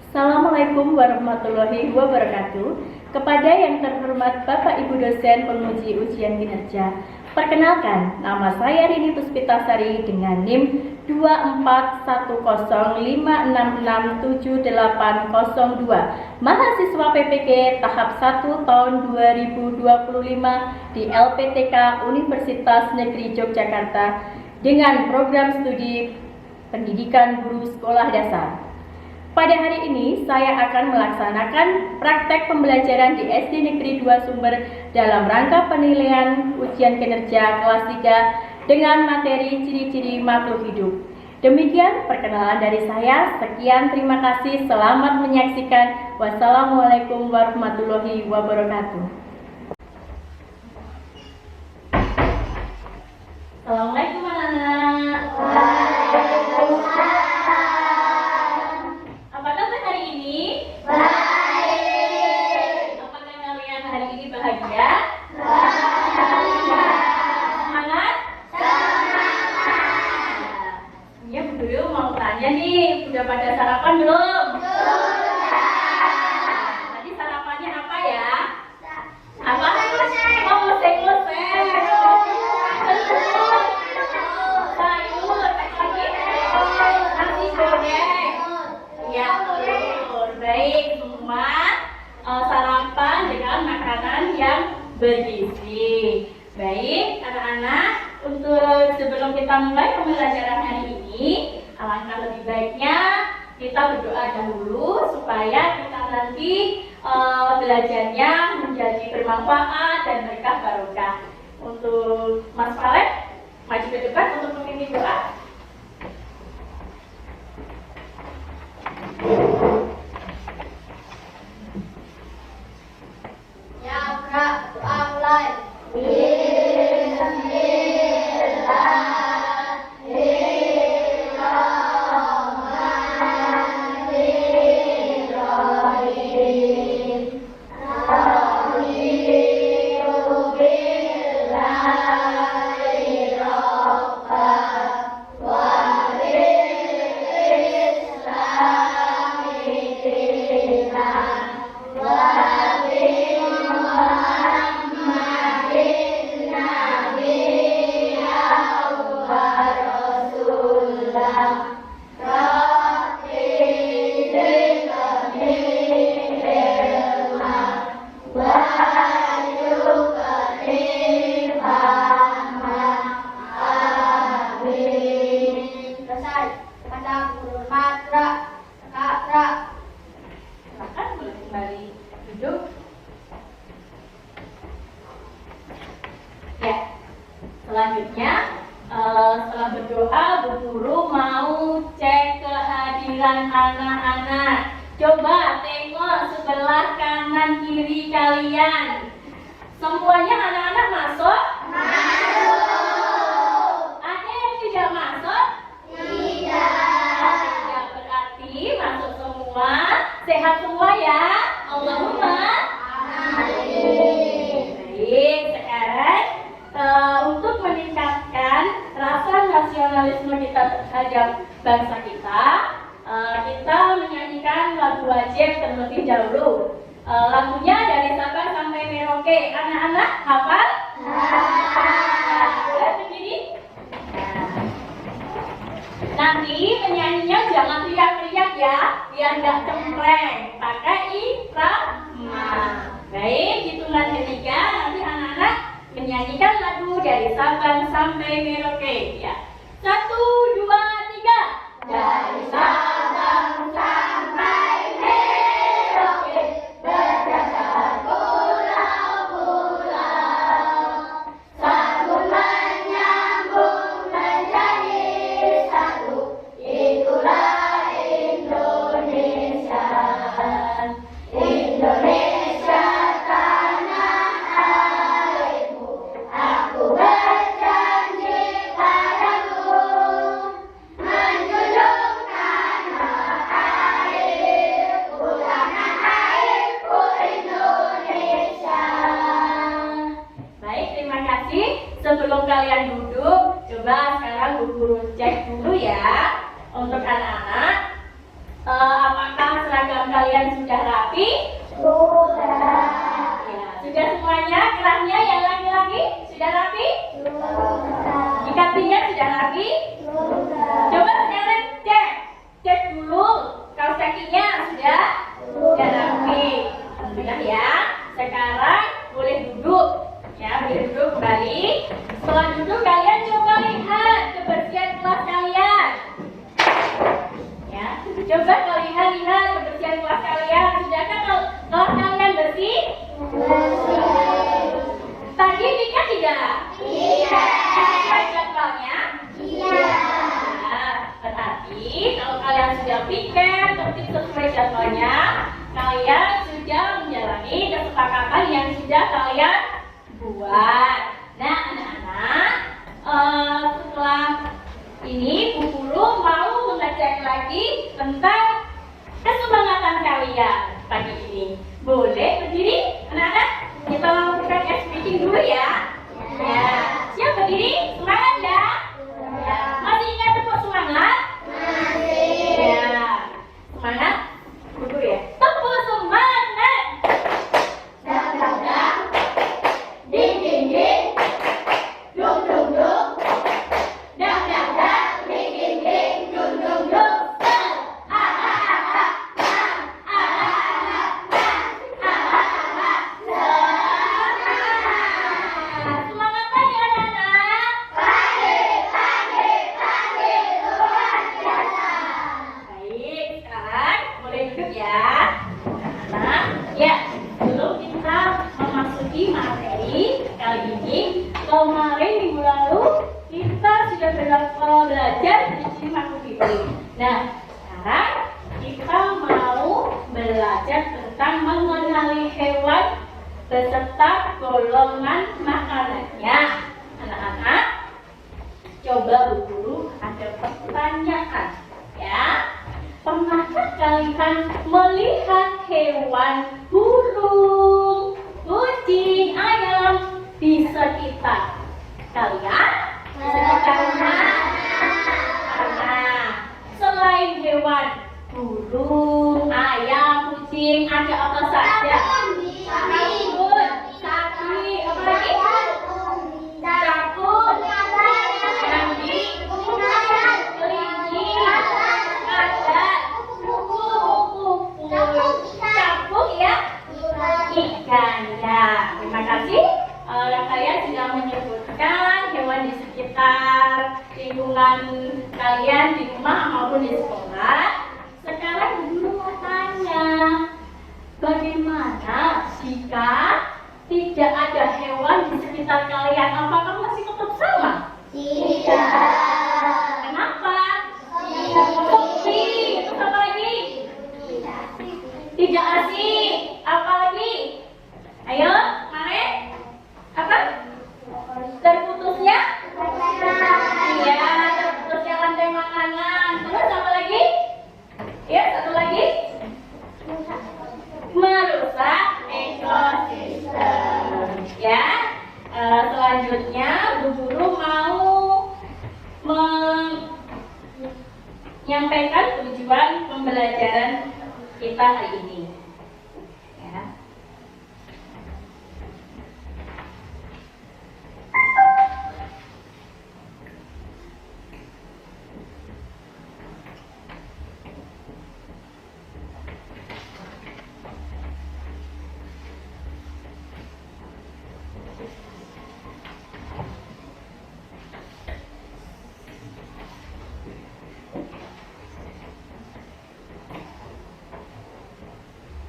Assalamualaikum warahmatullahi wabarakatuh. Kepada yang terhormat Bapak Ibu dosen penguji ujian kinerja, perkenalkan, nama saya Rini Puspitasari dengan NIM 24105667802, mahasiswa PPG tahap 1 tahun 2025 di LPTK Universitas Negeri Yogyakarta dengan program studi Pendidikan Guru Sekolah Dasar. Pada hari ini, saya akan melaksanakan praktek pembelajaran di SD Negeri 2 Sumber dalam rangka penilaian ujian kinerja kelas 3 dengan materi ciri-ciri makhluk hidup. Demikian perkenalan dari saya. Sekian, terima kasih. Selamat menyaksikan. Wassalamualaikum warahmatullahi wabarakatuh. Assalamualaikum anak-anak. Udah pada sarapan belum? Tadi sarapannya apa ya? Apa? Oh, ngoseng-ngoseng. Sayur, lagi nasi goreng. Ya, betul. Baik, semua sarapan dengan makanan yang bergizi. Baik, anak-anak, untuk sebelum kita mulai pembelajaran hari ini, alangkah lebih baiknya kita berdoa dahulu supaya kita nanti belajarnya menjadi bermanfaat dan berkah barokah. Untuk Mas Falet, maju ke depan untuk memimpin doa. Ya, Kak, doa mulai. Selanjutnya, setelah berdoa, Bu Guru mau cek kehadiran anak-anak. Coba tengok sebelah kanan kiri kalian. Semuanya anak-anak masuk? Masuk. Ada yang tidak masuk? Tidak. Ya, berarti masuk semua. Sehat semua ya? Allahumma amin. Baik, sekarang untuk meningkatkan rasa nasionalisme kita terhadap bangsa kita, kita menyanyikan lagu wajib terlebih dahulu. Lagunya dari Sabang sampai Merauke. Anak-anak hafal? Boleh berdiri? Nanti penyanyinya jangan teriak-teriak ya, biar nggak cempreng. Pakai irama. Baik, hitungan ketiga nanti anak-anak menyanyikan lagu dari Sabang sampai Merauke ya. 1, 2, 3. Dari Sabang sampai Merauke, berdasar pulau-pulau, sambung menyambung menjadi satu, itulah Indonesia. Indonesia tanah airku, aku berjanji padamu menjunjung tanah kalian sudah rapi? Sudah. Ya, sudah semuanya kerahnya yang laki-laki sudah rapi? Sudah. Ikat pinggang sudah rapi? Sudah. Coba sekarang cek dulu kaos kakinya sudah rapi. Sudah ya. Sekarang boleh duduk. Ya, boleh duduk kembali. Setelah duduk kalian coba lihat kebersihan kelas kalian. Ya, coba kalian lihat kebersihan kelas kalian. Sudahkah kelas kalian bersih? Tadi nikah tidak? Iya. Sesuai jadwalnya? Iya. Nah, tetapi kalau kalian sudah pikir tertib sesuai jadwalnya, kalian sudah menjalani kesepakatan yang sudah kalian buat. Nah, anak-anak, setelah ini Bu Guru mau mengajak lagi tentang kesemangatan kalian pagi ini. Boleh berdiri, anak-anak? Kita lakukan ice breathing dulu ya. Ya, siap berdiri? Semangat ya? Ya. Masih ingat tepuk semangat? Masih. Ya, semangat dulu ya. Tepuk semangat. Dak dak dak. Ding ding ding. Dung dung dung. Dak dak dak. Ding ding ding. Dung dung dung. Semangat lagi anak-anak. Baik, sekarang boleh duduk ya. Anak, ya, sebelum kita memasuki materi kali ini, kemarin minggu lalu kita sudah belajar di makhluk hidup. Nah, sekarang kita mau belajar tentang mengenali hewan beserta golongan makanannya. Anak-anak, coba Bu Guru ada pertanyaan ya. Pernahkah kalian melihat hewan burung, kucing, ayam di sekitar kalian? Di sekitar rumah? Nah, selain hewan burung, ayam, kucing, ada apa saja? Rambut, sapi, apa lagi? Jakun, candi, kelinci, kadat, kupu-kupu, capung ya, ikan ya. Terima kasih. Kalian sudah menyebutkan hewan di sekitar lingkungan kalian di rumah maupun di sekolah. Sekarang Guru mau tanya, bagaimana jika tidak ada hewan di sekitar kalian? Apakah masih tetap sama? Tidak. Kenapa? Sepi. Terus apa lagi? Tidak asik. Apa lagi? Ayo, Mare. Apa? Terputusnya? Iya, terputusnya rantai makanan. Terus apa lagi? Ya, satu lagi. Merusak ekosistem. Ya, selanjutnya Bu Guru mau menyampaikan tujuan pembelajaran kita hari ini. Ya.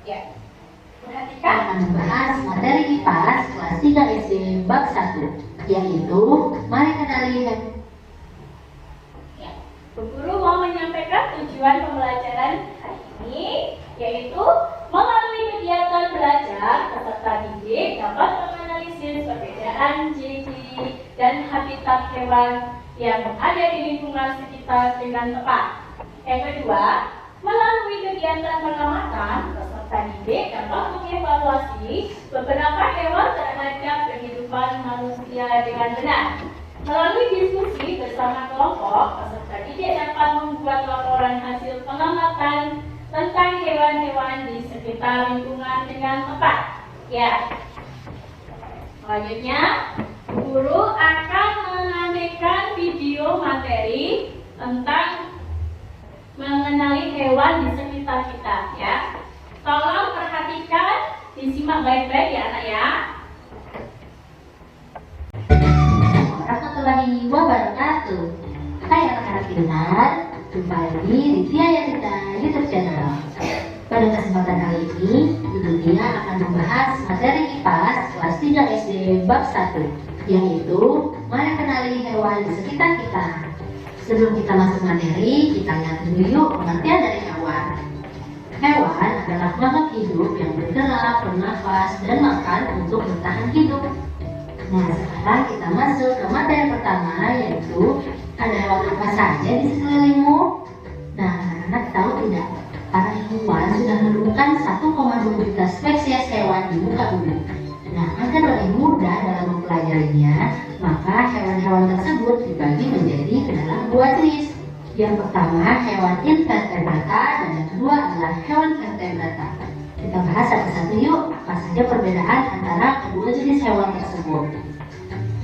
Ya. Perhatikan. Akan membahas materi IPA kelas 3 SD bab 1, yaitu mari kenali Ya. Bu Guru mau menyampaikan tujuan pembelajaran hari ini, yaitu melalui kegiatan belajar peserta didik dapat menganalisis perbedaan ciri-ciri dan habitat hewan yang ada di lingkungan sekitar dengan tepat. Yang kedua, melalui kegiatan pengamatan, peserta didik dapat mengevaluasi beberapa hewan terhadap kehidupan manusia dengan benar. Melalui diskusi bersama kelompok, peserta didik dapat membuat laporan hasil pengamatan tentang hewan-hewan di sekitar lingkungan dengan tepat. Ya. Selanjutnya, guru akan menampilkan video materi tentang mengenali hewan di sekitar kita, ya. Tolong perhatikan, disimak baik-baik ya anak ya. Warahmatullahi wabarakatuh. Hai anak-anak pintar, jumpa lagi di Tiaya Kita YouTube channel. Pada kesempatan kali ini, Ibu Tia akan membahas materi IPA kelas 3 SD bab 1, yaitu mengenali hewan di sekitar kita. Sebelum kita masuk materi, kita lihat dulu yuk pengertian dari hewan. Hewan adalah makhluk hidup yang bergerak, bernafas, dan makan untuk bertahan hidup. Nah, sekarang kita masuk ke materi pertama, yaitu ada hewan apa saja di sekelilingmu? Nah, anak-anak tahu tidak? Para ilmuwan sudah menemukan 1,2 juta spesies hewan di muka bumi. Nah, agar lebih mudah dalam mempelajarinya, maka hewan-hewan tersebut dibagi menjadi ke dalam 2 jenis. Yang pertama, hewan invertebrata, dan yang kedua adalah hewan vertebrata. Kita bahas satu-satu yuk, apa saja perbedaan antara kedua jenis hewan tersebut.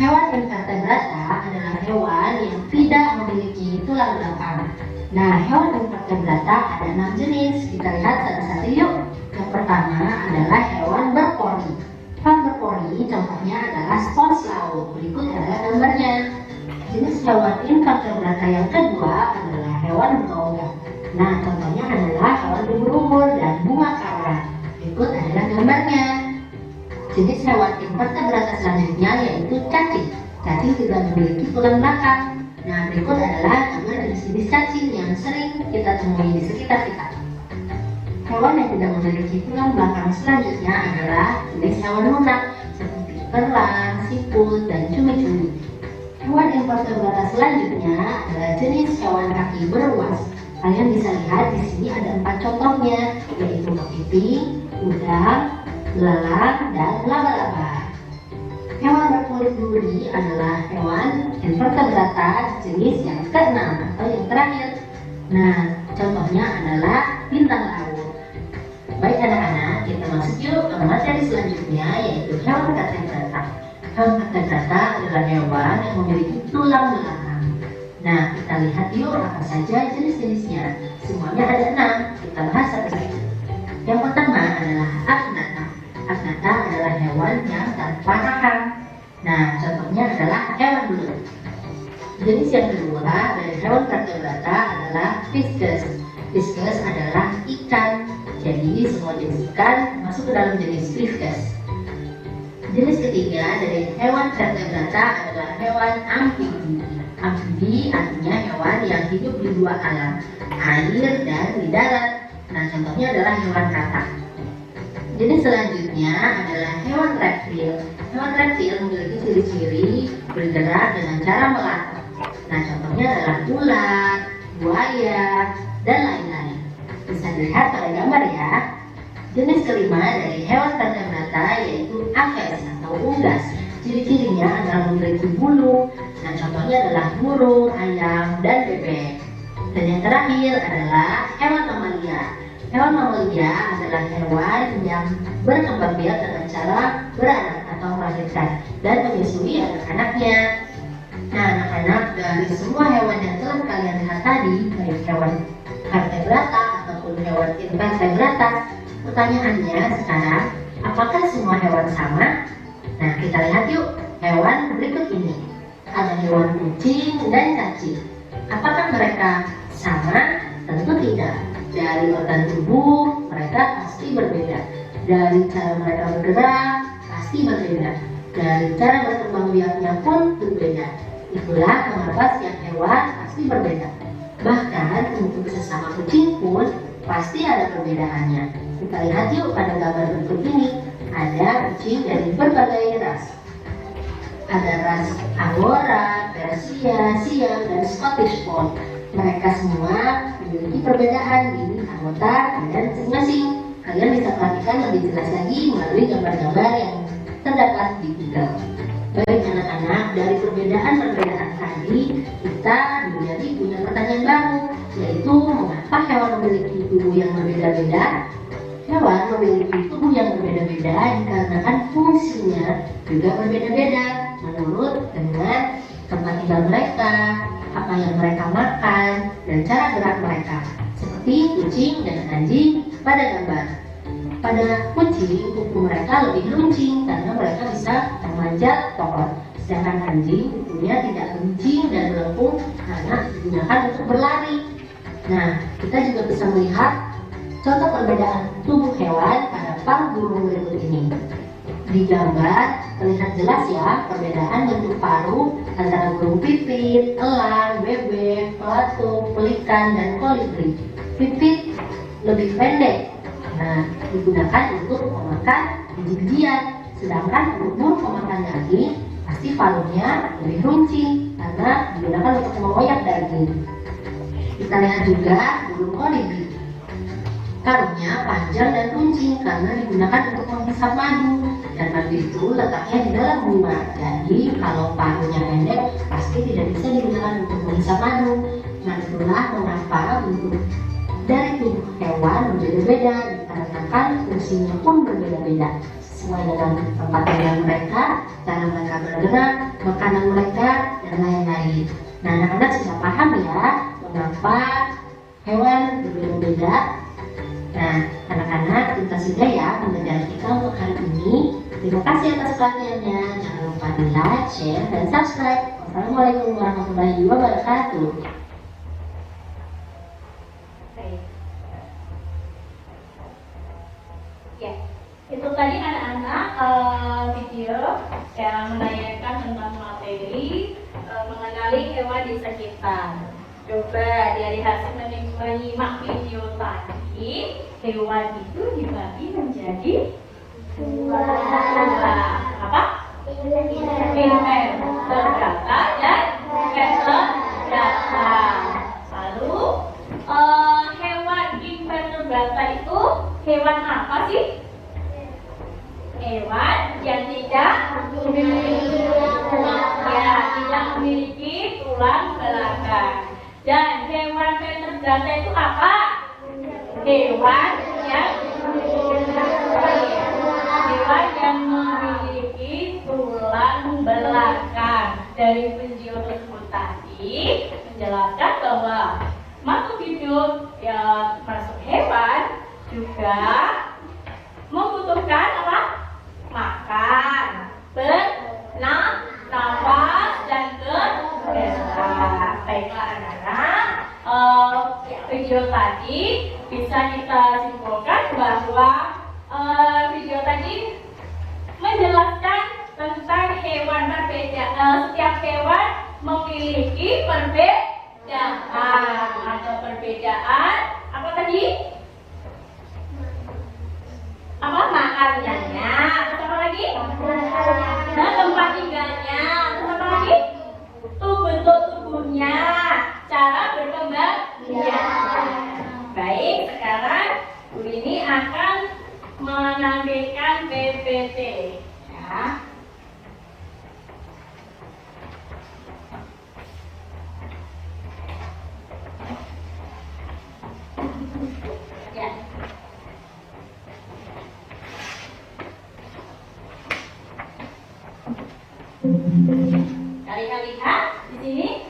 Hewan invertebrata adalah hewan yang tidak memiliki tulang belakang. Nah, hewan invertebrata ada 6 jenis. Kita lihat satu-satu yuk. Yang pertama adalah hewan berpori. Hewan berpori contohnya adalah spons laut. Berikut adalah gambarnya. Jenis hewan invertebrata yang kedua adalah hewan berongga. Nah, contohnya adalah hewan ubur-ubur dan bunga kara. Berikut adalah gambarnya. Jenis hewan invertebrata selanjutnya yaitu cacing. Cacing tidak memiliki tulang belakang. Nah, berikut adalah gambar jenis-jenis cacing yang sering kita temui di sekitar kita. Hewan yang tidak memiliki tulang belakang selanjutnya adalah jenis hewan lunak seperti kerang, siput, dan cumi-cumi. Hewan invertebrata selanjutnya adalah jenis hewan kaki beruas. Kalian bisa lihat di sini ada 4 contohnya, yaitu kepiting, udang, belalang, dan laba-laba. Hewan berkulit duri adalah hewan invertebrata jenis yang ke-6 atau yang terakhir. Nah, contohnya adalah bintang laut. Baik anak-anak, kita masuk yuk ke materi selanjutnya, yaitu hewan vertebrata. Hewan vertebrata adalah hewan yang memiliki tulang belakang. Nah, kita lihat yuk apa saja jenis-jenisnya. Semuanya ada 6. Kita bahas satu-satu. Yang pertama adalah agnatha. Agnatha adalah hewan yang tanpa rahang. Nah, contohnya adalah hewan belut. Jenis yang kedua dari hewan vertebrata adalah fiskus. Fiskus adalah ikan. Jadi semua jenis ikan masuk ke dalam jenis fiskus. Jenis ketiga dari hewan vertebrata adalah hewan amfibi. Amfibi artinya hewan yang hidup di 2 alam, air dan di darat. Nah, contohnya adalah hewan katak. Jenis selanjutnya adalah hewan reptil. Hewan reptil memiliki ciri-ciri bergerak dengan cara melangkah. Nah, contohnya adalah ular, buaya, dan lain-lain. Bisa dilihat pada gambar ya. Jenis kelima dari hewan vertebrata yaitu aves atau unggas. Ciri-cirinya adalah memiliki bulu. Nah, contohnya adalah burung, ayam, dan bebek. Dan yang terakhir adalah hewan mamalia. Hewan mamalia adalah hewan yang berkembang biak dengan cara beranak atau melahirkan dan menyusui anak-anaknya. Nah, anak-anak, dari semua hewan yang telah kalian lihat tadi, baik hewan vertebrata ataupun hewan invertebrata, pertanyaannya sekarang, apakah semua hewan sama? Nah, kita lihat yuk hewan berikut ini. Ada hewan kucing dan cacing. Apakah mereka sama? Tentu tidak. Dari organ tubuh mereka pasti berbeda. Dari cara mereka bergerak pasti berbeda. Dari cara berkembang biaknya pun berbeda. Itulah mengapa setiap hewan pasti berbeda. Bahkan untuk sesama kucing pun pasti ada perbedaannya. Kita lihat yuk pada gambar berikut ini. Ada kucing dari berbagai ras. Ada ras Angora, Persia, Siam, dan Scottish Fold. Mereka semua memiliki perbedaan di anggota badan masing-masing. Kalian bisa perhatikan lebih jelas lagi melalui gambar-gambar yang terdapat di Google. Baik anak-anak, dari perbedaan-perbedaan tadi kita menjadi punya pertanyaan baru, yaitu mengapa Kenapa hewan memiliki tubuh yang berbeda-beda? Hewan memiliki tubuh yang berbeda-beda dikarenakan fungsinya juga berbeda-beda menurut dengan tempat tinggal mereka, apa yang mereka makan, dan cara gerak mereka. Seperti kucing dan anjing pada gambar. Pada kucing, kuku mereka lebih runcing karena mereka bisa memanjat pohon. Sedangkan anjing, kukunya tidak runcing dan melengkung karena digunakan untuk berlari. Nah, kita juga bisa melihat contoh perbedaan tubuh hewan pada paruh burung berikut ini. Di gambar terlihat jelas ya perbedaan bentuk paruh antara burung pipit, elang, bebek, pelatuk, pelikan, dan kolibri. Pipit lebih pendek, nah digunakan untuk memakan biji-bijian, sedangkan untuk burung pemakan daging pasti paruhnya lebih runcing karena digunakan untuk mengoyak daging. Kita lihat juga burung kolibri. Paruhnya panjang dan runcing karena digunakan untuk menghisap madu, dan madu itu letaknya di dalam bunga. Jadi kalau paruhnya pendek pasti tidak bisa digunakan untuk menghisap madu. Nah, itulah mengapa bentuk dari tubuh hewan berbeda-beda dikarenakan fungsinya pun berbeda-beda sesuai dengan tempat tinggal mereka, cara mereka bergerak, makanan mereka, dan lain-lain. Nah, anak-anak sudah paham ya mengapa hewan berbeda-beda. Nah, anak-anak, kita sudah ya pembelajaran kita untuk hari ini. Terima kasih atas perhatiannya. Jangan lupa di like, share, dan subscribe. Wassalamualaikum warahmatullahi wabarakatuh. Ya, itu tadi anak-anak video yang menanyakan tentang materi mengenali hewan di sekitar. Coba dari hasil menyimak video tadi, hewan itu dibagi menjadi dua. Apa? Invertebrata dan vertebrata. Lalu hewan invertebrata itu hewan apa sih? Hewan yang tidak memiliki tulang belakang. Dan hewan vertebrata itu apa? Hewan yang memiliki tulang belakang. Dari video tersebut tadi menjelaskan bahwa makhluk hidup yang masuk hewan juga membutuhkan apa? Makan, bernafas, dan bergerak. Baiklah anak-anak, video tadi bisa kita simpulkan bahwa video tadi menjelaskan tentang hewan berbeda. Setiap hewan memiliki perbedaan. Ada perbedaan apa tadi? Apa makanannya? Terus apa lagi? Nah, tempat tinggalnya. Terus apa lagi? Bentuk tubuhnya, cara berkembang. Ya. Baik, sekarang Bu ini akan menampilkan PPT. Ya. Ya. Kalian lihat di sini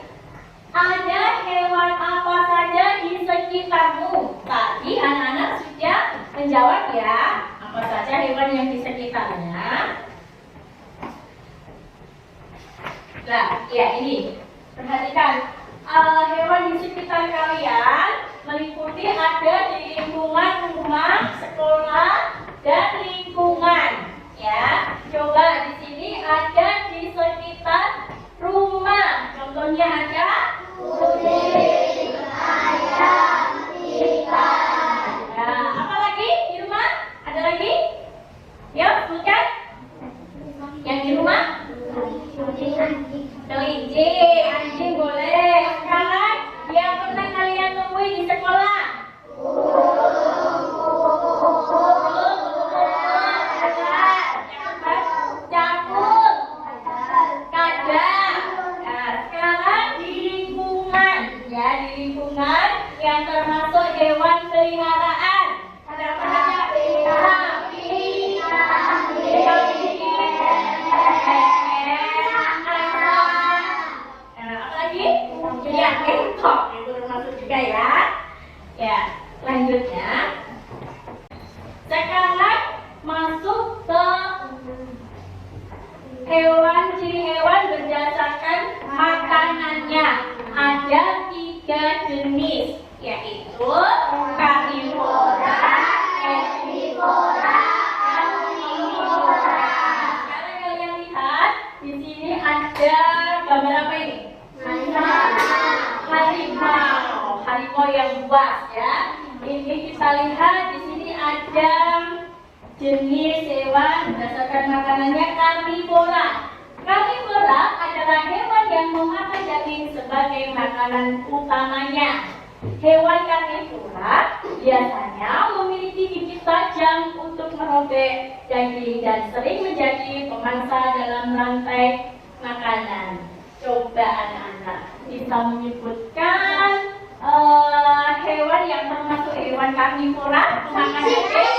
ada hewan apa saja di sekitarmu. Tadi anak-anak sudah menjawab ya, apa saja hewan yang di sekitarnya. Nah, ya ini perhatikan hewan di sekitar kalian meliputi ada di lingkungan rumah, sekolah, dan lingkungan. Ya, coba di sini ada di sekitar rumah. Contohnya ada kucing, ayam, ikan. Nah, apa lagi di rumah? Ada lagi? Yuk, sebutkan. Yang di rumah? Kelinci, anjing boleh. Sekarang yang pernah kalian temui di sekolah? jenis hewan berdasarkan makanannya karnivora. Karnivora adalah hewan yang memakan daging sebagai makanan utamanya. Hewan karnivora biasanya memiliki gigi tajam untuk merobek daging dan sering menjadi pemangsa dalam rantai makanan. Coba anak-anak bisa menyebutkan hewan yang termasuk hewan karnivora pemakan daging.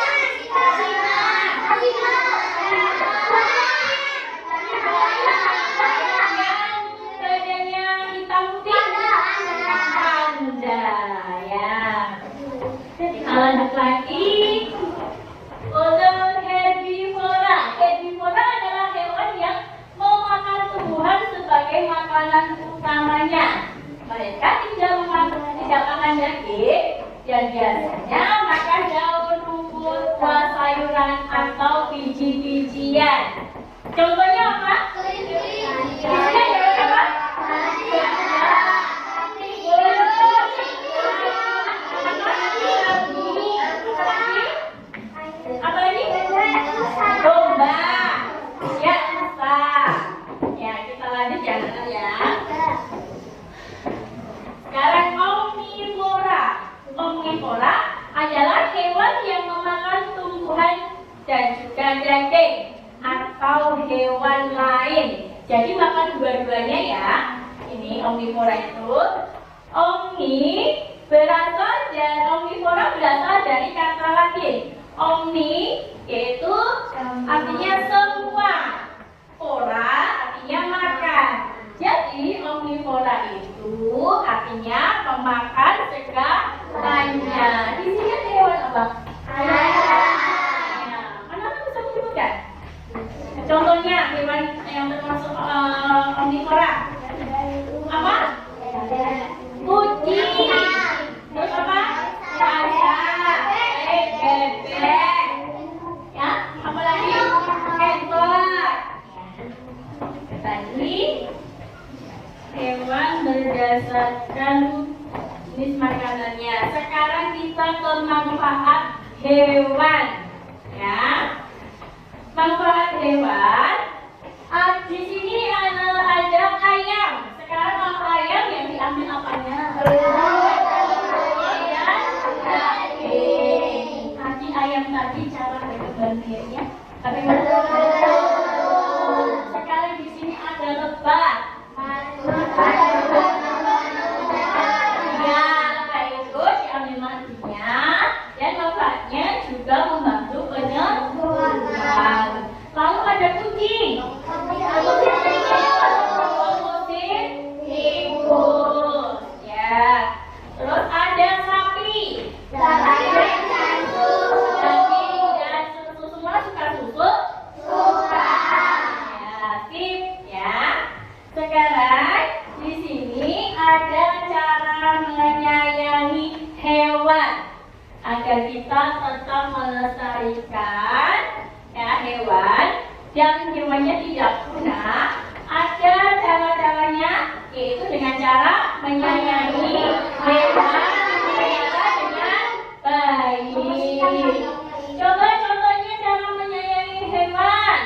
Lanjut lagi untuk herbivora. Herbivora adalah hewan yang memakan tumbuhan sebagai makanan utamanya. Mereka tidak makan daging dan biasanya makan daun, rumput, buah sayuran atau biji-bijian. Contohnya apa? Bijinya hewan apa? Apalagi? Domba. Ya, bisa. Ya, kita lanjut ya, anak ya. Sekarang omnivora. Omnivora adalah hewan yang memakan tumbuhan dan juga daging atau hewan lain. Jadi makan dua-duanya ya. Ini omnivora itu. Omnivora berasal dari kata Latin. Omni yaitu artinya semua, ora artinya makan. Jadi omnivora itu artinya pemakan segalanya. Di sini ada hewan apa? Anak-anak bisa menyebutkan? Contohnya hewan yang termasuk omnivora apa? Kucing. Terus apa? Bebek. Ya, apa lagi? Entot. Tadi hewan berdasarkan jenis makanannya. Sekarang kita ke manfaat hewan. Ya, manfaat hewan. Di sini ada ayam. Sekarang ayam yang diambil apanya? Ayam tadi cara berkembangnya, tapi sekarang di sini ada lebah. Ya, lebah itu diambil matinya dan manfaatnya juga membantu penyembuhan. Lalu ada kucing. Tikus. Ya. Terus ada sapi. Sekarang di sini ada cara menyayangi hewan agar kita tetap melestarikan ya hewan dan hewannya tidak punah. Ada cara-caranya yaitu dengan cara menyayangi hewan dengan baik. Coba contohnya cara menyayangi hewan.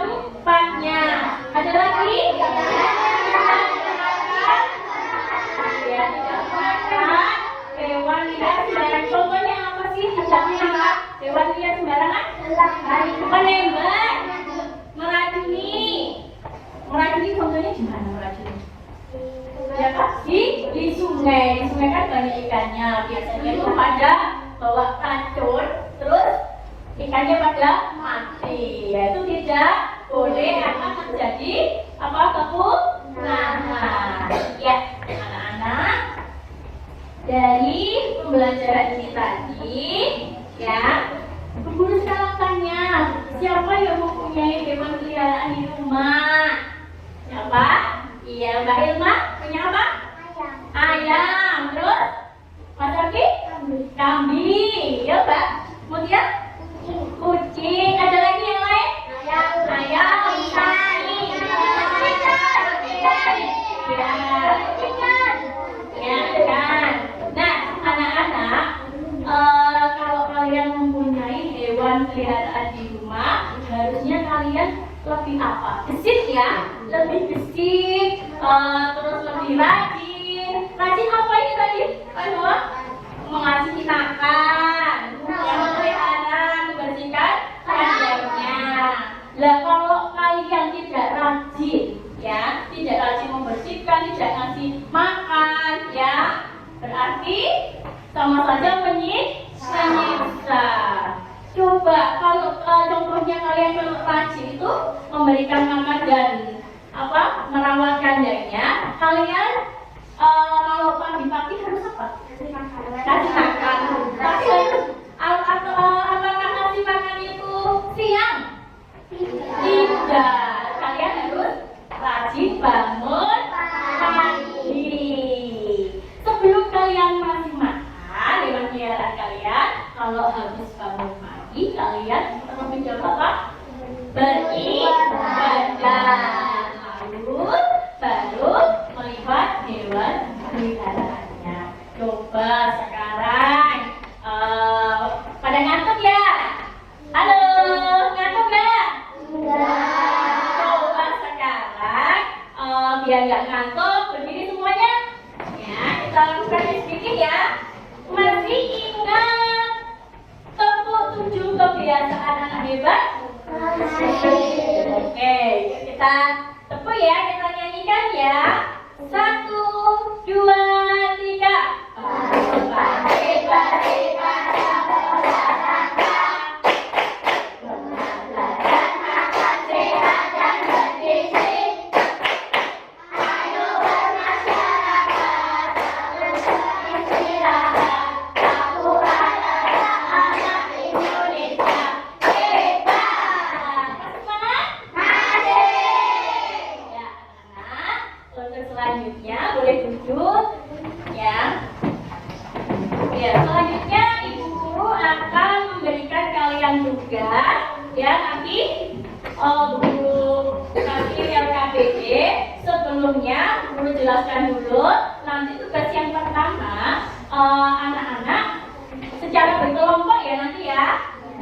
Tempatnya. Ada lagi? Ya, tidak makan hewan liar sembarangan. Contohnya apa sih? Tidak makan hewan liar sembarangan? Menembak, meracuni. Meracuni contohnya di mana meracuni? Ya pasti di sungai. Di sungai kan banyak ikannya. Biasanya itu pada bawa racun, terus ikannya pada mati. Ya itu tidak boleh akan terjadi kepunahan. Ya, anak-anak, dari pembelajaran ini tadi, ya, guru sekarang tanya, siapa yang mempunyai hewan peliharaan di rumah? Siapa? Iya, Mbak Ilma punya apa? Ayam. Terus, Mas Arki? Kambing. Ya, Mbak. Kemudian? peliharaan di rumah, harusnya kalian lebih apa? Gesit ya, lebih gesit, terus lebih rajin. Rajin apa ini tadi? Ayo, mengasihi makan, yang memelihara, membersihkan kandangnya. Lah kalau kalian tidak rajin, ya, tidak rajin membersihkan, tidak ngasih makan, ya, berarti sama saja menyiksa. Coba kalau contohnya kalian kalau rajin itu memberikan makan dan merawat kandangnya, kalian kalau pagi-pagi harus apa? Kasih makan. Tapi apakah ngasih makan itu siang? Tidak. Kalian harus rajin bangun pagi. Sebelum kalian masih makan dengan peliharaan kalian, kalau habis bangun pagi kalian terlebih dahulu apa? Beribadah. Baru melihat hewan peliharaannya. Coba sekarang pada ngantuk ya? Halo, ngantuk nggak? Coba sekarang biar nggak ngantuk berdiri semuanya. Ya, kita lakukan sedikit ya. Masih ingat tepuk 7 kebiasaan anak hebat? Oke, kita tepuk ya, kita nyanyikan ya. 1, 2, 3. Selanjutnya boleh duduk ya. Ya, selanjutnya ibu guru akan memberikan kalian tugas ya. Nanti guru LKBD sebelumnya guru jelaskan dulu. Nanti tugas yang pertama anak-anak secara berkelompok ya nanti ya.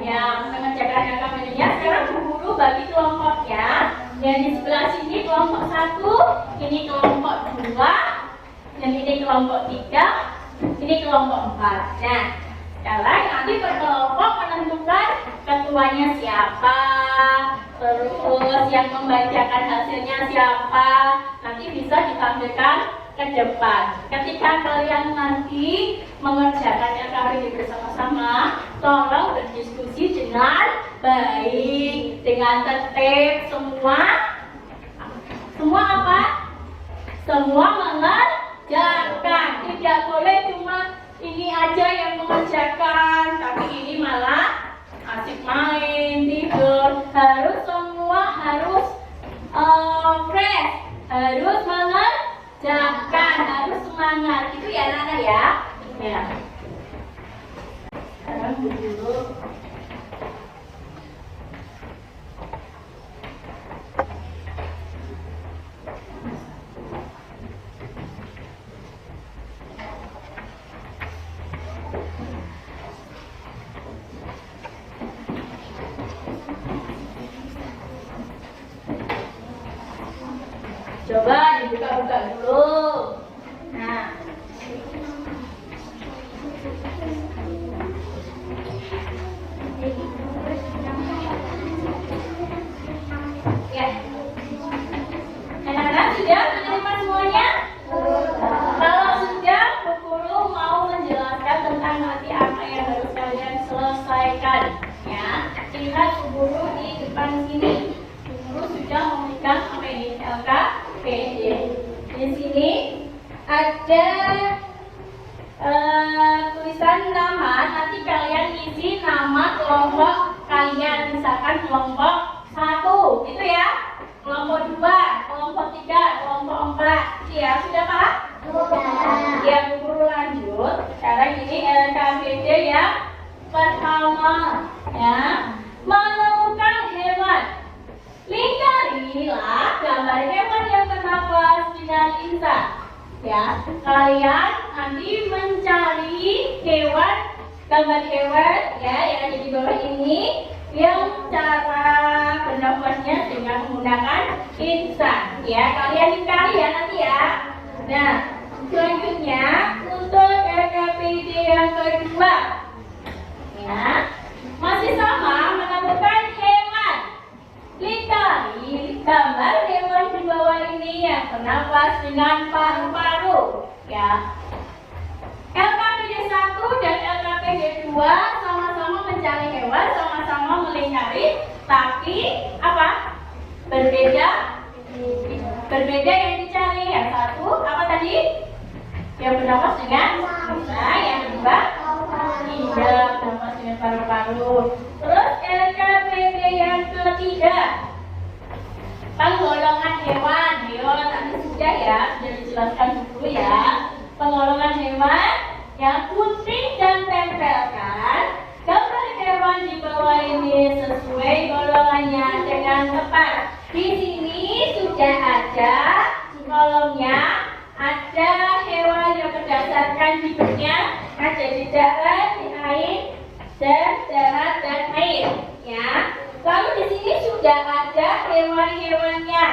Yang mengerjakan LKBD-nya sekarang guru bagi kelompok ya. Dan di sebelah sini kelompok 1, ini kelompok 2, dan ini kelompok 3, ini kelompok 4. Nah, sekarang nanti per kelompok menentukan ketuanya siapa, terus yang membacakan hasilnya siapa, nanti bisa ditampilkan ke depan. Ketika kalian nanti mengerjakan LKBD bersama-sama, tolong berdiskusi dengan baik, dengan tertib, semua apa? Semua mengerjakan. Tidak boleh cuma ini aja yang mengerjakan, tapi ini malah asik main, tidur. Semua harus fresh, harus mengerjakan, harus semangat. Itu ya anak-anak ya. Ya. Sekarang dulu. Coba dibuka-buka dulu. Nah, ya, anak-anak sudah menerima semuanya? Kalau sudah, Bu Guru mau menjelaskan tentang nanti apa yang harus kalian selesaikan. Ya, lihat Bu Guru di depan sini. Bu Guru sudah memegang apa ini? LKBD. Di sini ada tulisan nama. Nanti kalian isi nama kelompok kalian. Misalkan kelompok 1, itu ya. Kelompok 2, kelompok 3, kelompok 4. Ya, sudah paham? Sudah. Ya, Bu Guru lanjut. Sekarang ini LKBD yang pertama. Ya, menemukan hewan. Lingkarilah gambar hewan yang bernafas dengan lisan. Ya, kalian nanti mencari gambar hewan ya yang ada di bawah ini. yang cara bernafasnya dengan menggunakan insang. Ya, kalian dikali ya nanti ya. Nah, selanjutnya untuk LKPD yang kedua, ya, masih sama menemukan hewan. Klik kali gambar hewan di bawah ini yang bernafas dengan paru-paru. Ya, LKPD 1 dan LKPD 2 sama-sama mencari hewan, sama-sama melingkari, tapi apa? Berbeda yang dicari. Yang satu apa tadi? Yang bernafas dengan insang, yang kedua tidak bernafas dengan paru-paru. Terus LKPD yang ketiga, penggolongan hewan. Tadi sudah ya, sudah dijelaskan dulu ya. Penggolongan hewan yang putih dan tempelkan gambar hewan di bawah ini sesuai golongannya dengan tepat. Di sini sudah ada kolomnya, ada hewan yang berdasarkan hidupnya, ada di darat, di air, dan darat dan air. Ya. Lalu di sini sudah ada hewan-hewannya.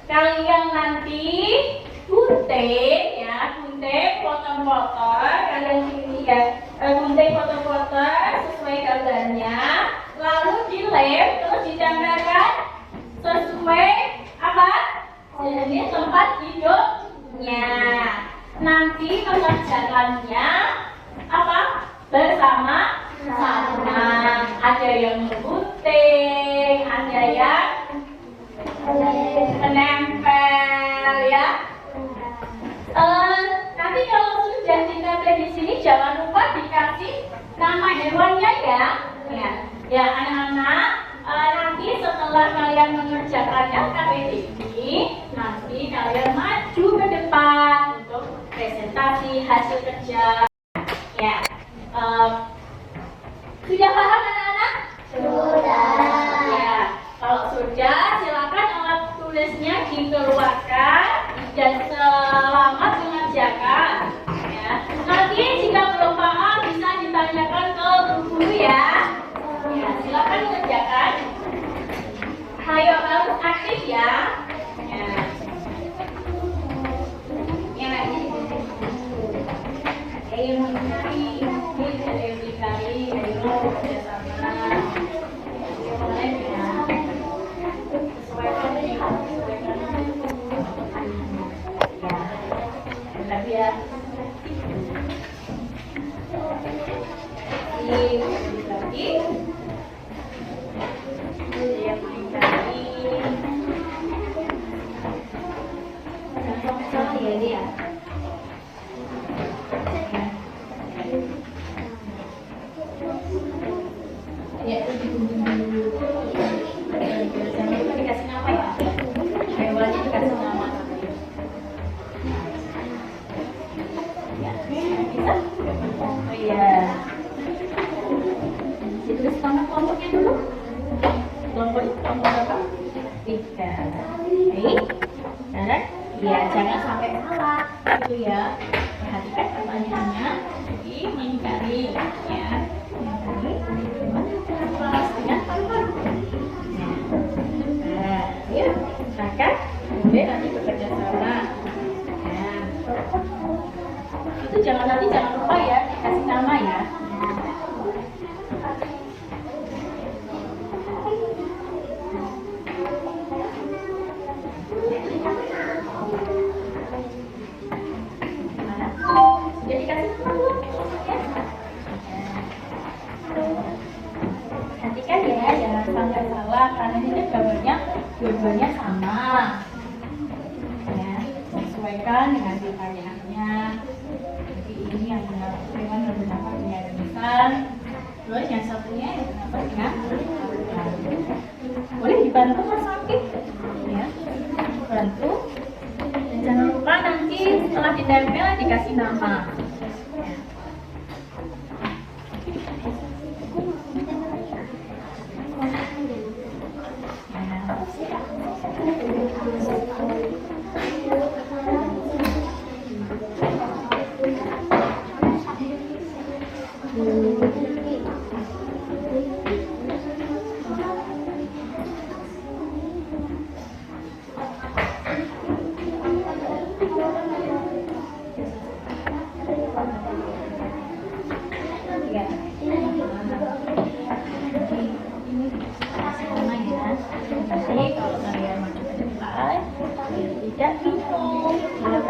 Kalian nanti gunting ya, gunting potong-potong, kalian pilih ya, gunting potong-potong sesuai gambarnya, lalu dilem terus ditempelkan sesuai apa? Jenis tempat hidupnya. Nanti mengerjakannya apa? Bersama-sama. Ada yang gunting, ada yang menempel ya. Nanti kalau sudah ditempel di sini jangan lupa dikasih nama hewannya ya. Ya anak-anak, nanti setelah kalian mengerjakan LKPD ini, nanti kalian maju ke depan untuk presentasi hasil kerja. Ya, sudah paham anak-anak? Sudah. Ya, kalau sudah silakan alat tulisnya dikeluarkan dan selamat mengerjakan. Ya, nanti jika belum paham bisa ditanyakan ke guru ya. Ya, silakan mengerjakan. Ayo harus aktif ya. Ya. Ya, ada yang mencari, ada yang dicari, ayo kerjasama. Boleh ya. Sesuaikan ya, sesuaikan. Ya, tapi ya. Lagi. Yang dicari. Sama ya dia. Ya, jangan lupa dikasih nama ya. Hewannya dikasih nama. Ya, bisa? Oh iya. Ditulis nama kelompoknya dulu. Kelompok berapa? 3. Baik. Benar? Ya, jangan sampai salah. Itu ya. Perhatikan pertanyaannya. Jadi, mengingkari ya. Dengan paru-paru. Nah, ya, silakan. Boleh nanti bekerja sama. Nah, itu jangan lupa ya dikasih nama ya. Sudah dikasih nama belum? Ya. Perhatikan ya, jangan sampai salah karena ini gambarnya dua-duanya sama. Ya, sesuaikan dengan pertanyaannya. Jadi ini yang benar hewan yang bernafas dengan insang. Terus yang satunya yang bernafas dengan paru-paru. Boleh dibantu Mas Sakit? Ya, bantu. Dan jangan lupa nanti setelah ditempel dikasih nama.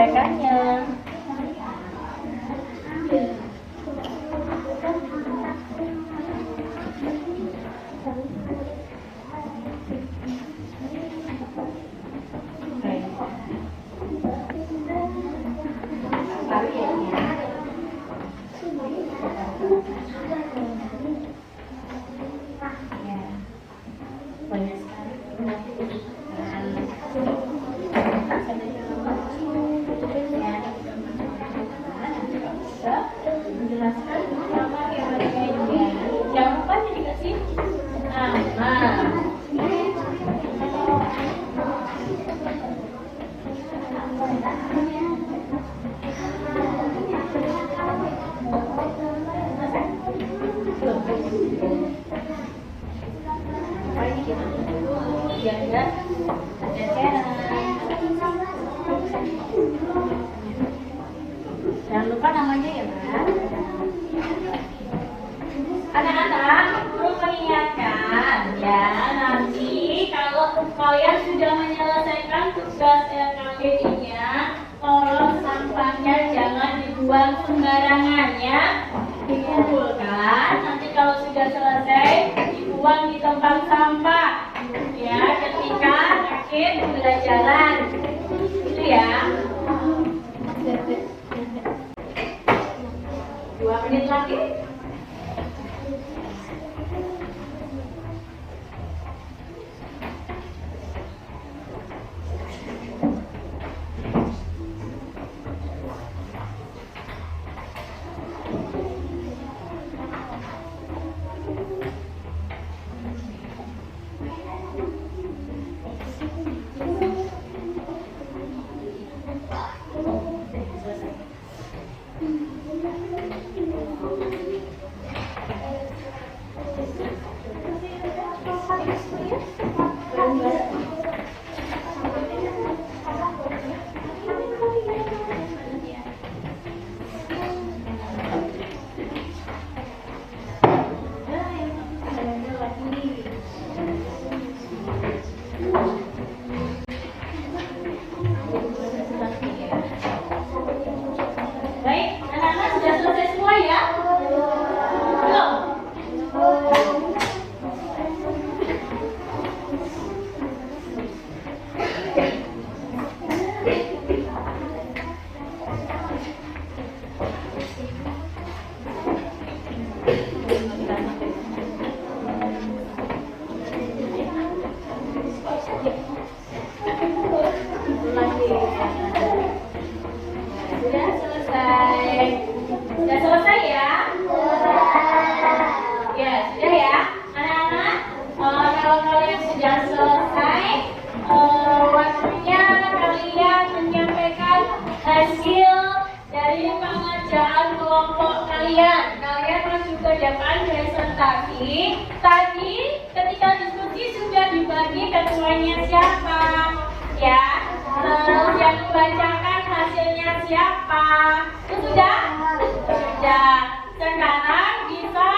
menyampaikannya. Banyak sekali. Menjelaskan nama keluarganya. Jangan lupa dikasih nama. Jangan lupa namanya ya, Mbak. Anak-anak, guru mengingatkan ya, nanti kalau kalian sudah menyelesaikan tugas LKPI-nya, tolong sampahnya jangan dibuang sembarangan ya. Dikumpulkan, nanti kalau sudah selesai dibuang di tempat sampah ya, ketika akhir pembelajaran. Itu ya. 2 menit lagi. Baik, anak-anak sudah selesai semua ya? Belum? Sudah selesai. Sudah selesai ya? Ya, sudah ya. Anak-anak, kalau kalian sudah selesai, waktunya kalian menyampaikan hasil dari pengerjaan kelompok kalian. Kalian masuk ke depan presentasi. Tadi ketika diskusi sudah dibagi ketuanya siapa, ya. Terus yang membacakan hasilnya siapa? Itu sudah? Sudah. Sekarang bisa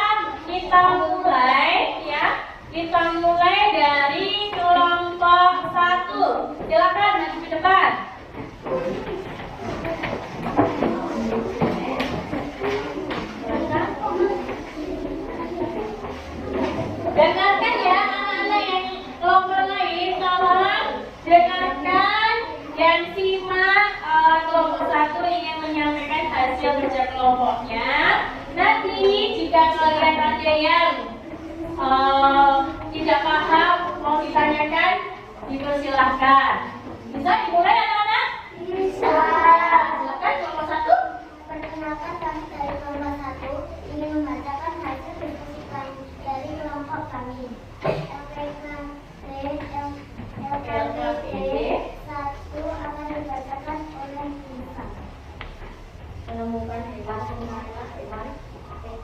kita mulai ya. Kita mulai dari kelompok 1. Silakan maju ke depan. Dengarkan ya anak-anak yang kelompok lain, tolong dengarkan dan simak. Kelompok 1 ingin menyampaikan hasil kerja kelompoknya. Nanti jika kalian ada yang tidak paham mau ditanyakan, dipersilahkan. Bisa dimulai anak-anak? Bisa. Silakan kelompok 1. Perkenalkan, kami dari kelompok 1 ingin membacakan hasil diskusi dari kelompok kami. LKPD 1 akan dibacakan oleh Nisa. Menemukan hewan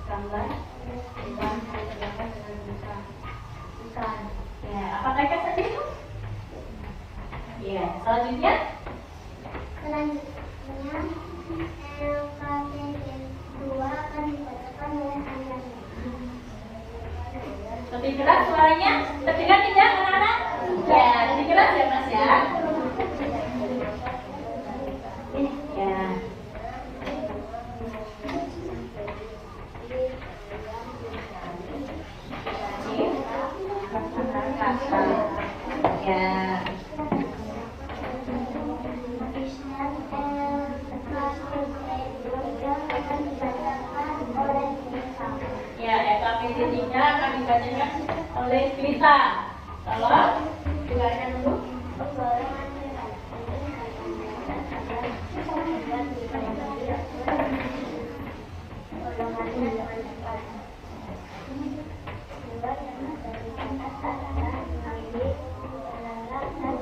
gambar hewan terdapat dengan busa ikan. Ya, apakah ikan tadi itu? Ya, selanjutnya LKPD 2 akan dibacakan oleh Ayani. lebih keras suaranya, terdengar tidak anak-anak? Ya, lebih keras ya Mas ya. Ya. Ya, LKPD 3 akan dibacakan oleh Lita. Tolong dengarkan dulu.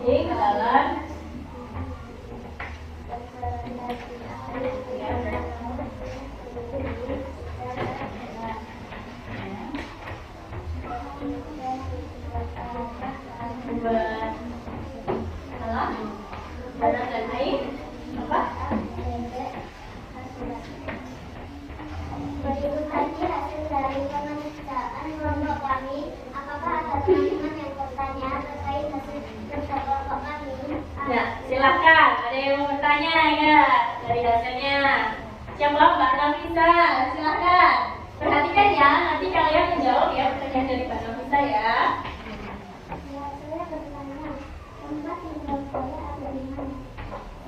Di dalam buat salah barang dan air apa? Menurut Haji, hasil dari pemeriksaan kelompok kami, apakah ada teman-teman yang bertanya terkait hasil kerja kelompok kami? Ya, silakan. Ada yang mau bertanya ya dari hasilnya? Siapa Mbak Nafisa? Silakan. Perhatikan ya, nanti kalian menjawab ya pertanyaan dari Mbak Nafisa ya. Saya bertanya, tempat tinggal buaya ada di mana?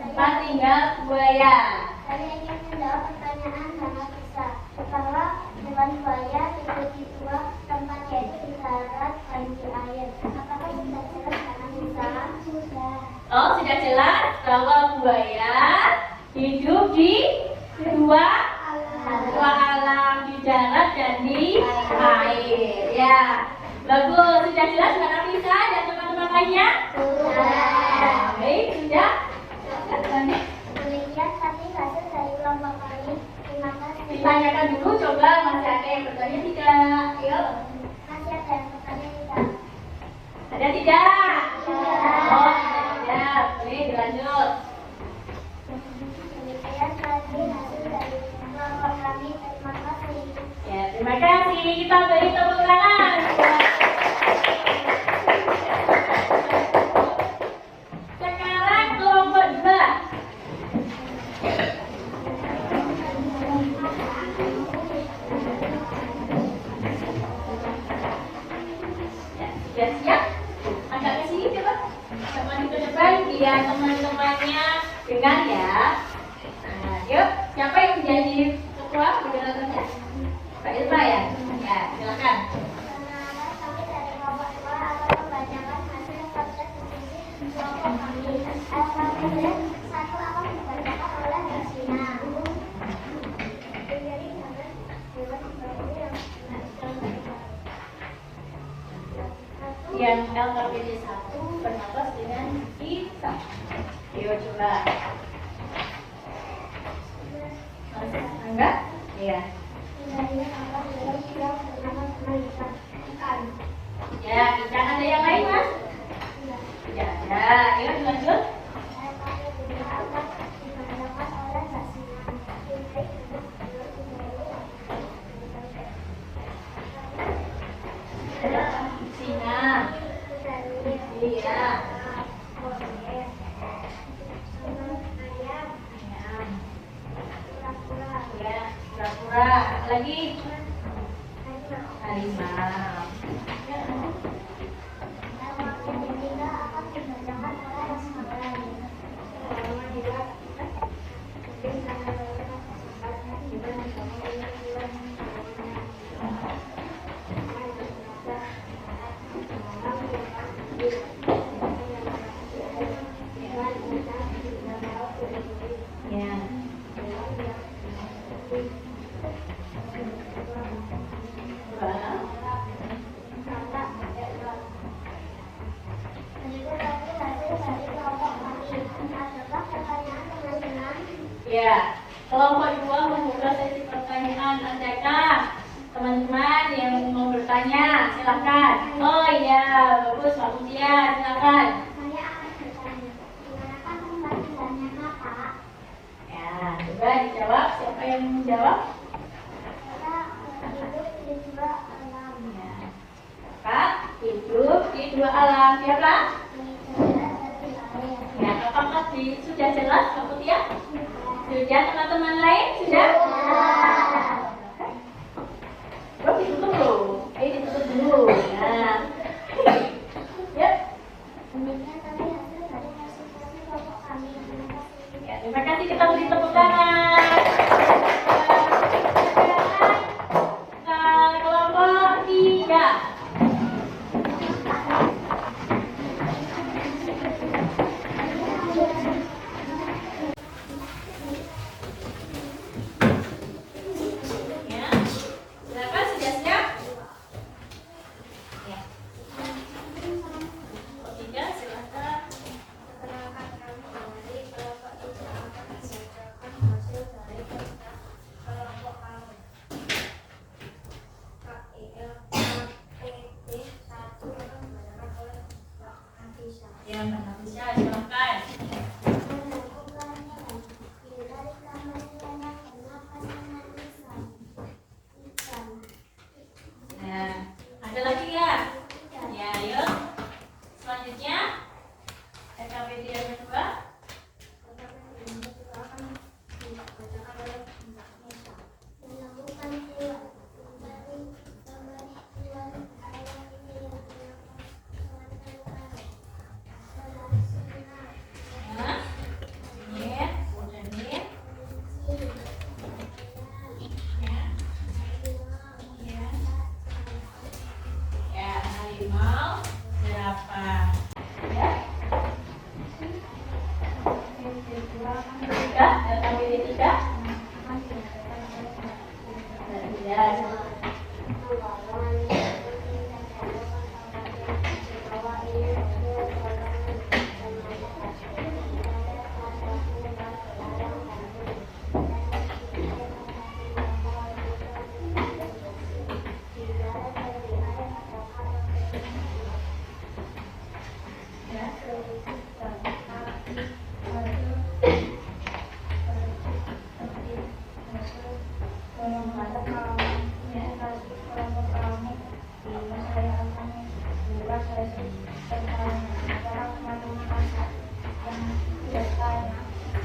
Tempat tinggal buaya. Saya ingin menjawab pertanyaan Mbak Nafisa. Bahwa hewan buaya hidup di dua tempat, yaitu di darat dan di air. Apakah sudah jelas Mbak Nafisa? Sudah. Oh, sudah jelas bahwa buaya hidup di dua alam, di darat dan di air. Ya, bagus. Sudah jelas Mbak Nafisa dan teman-teman lainnya? Sudah. Baik, sudah. Demikian tadi hasil dari kelompok kami. Terima kasih. Ditanyakan dulu, coba masih ada yang bertanya tidak? Ayo. Masih ada yang bertanya tidak? Ada tidak? Tidak. Oh, tidak. Boleh dilanjut. Demikian tadi hasil dari kelompok kami. Terima kasih. Ya, terima kasih. Kita beri tepuk tangan. Sekarang kelompok 2. Ya, sudah siap? Agak ke sini coba. Teman ke depan biar teman-temannya dengar ya. Nah, yuk, siapa yang menjadi ketua moderatornya? Pak Ilma ya? Ya, silakan. Perkenalkan, kami dari kelompok 2 akan membacakan hasil proses diskusi kelompok kami. LKPD 1 akan dibacakan oleh Bersina. Jadi jangan hewan baru yang Yang LKPD 1 bernapas dengan kita. Yuk coba. Masih enggak? Iya. Ya, ikan ada yang lain mas? Tidak ada. Yuk lanjut. Singa. Iya. Ya, kura-kura. Apa lagi? Harimau. Ya. Ya, kelompok 2 membuka sesi pertanyaan. Adakah teman-teman yang mau bertanya? Silakan. Oh iya, bagus Pak Mutia, silakan. Saya akan bertanya, dimanakah tempat tinggalnya Kakak? Ya, coba dijawab. Siapa yang menjawab? Kita hidup di dua alam. Ya. Kakak hidup di dua alam. Siapa? Di darat dan di air. Ya, apakah sudah jelas Pak Mutia? Sudah, teman-teman lain? Sudah? Bro, ditutup dulu. Ayo ditutup dulu. Nah. Yuk. berapa. Ya. Tiga, data pilih tiga. Ya.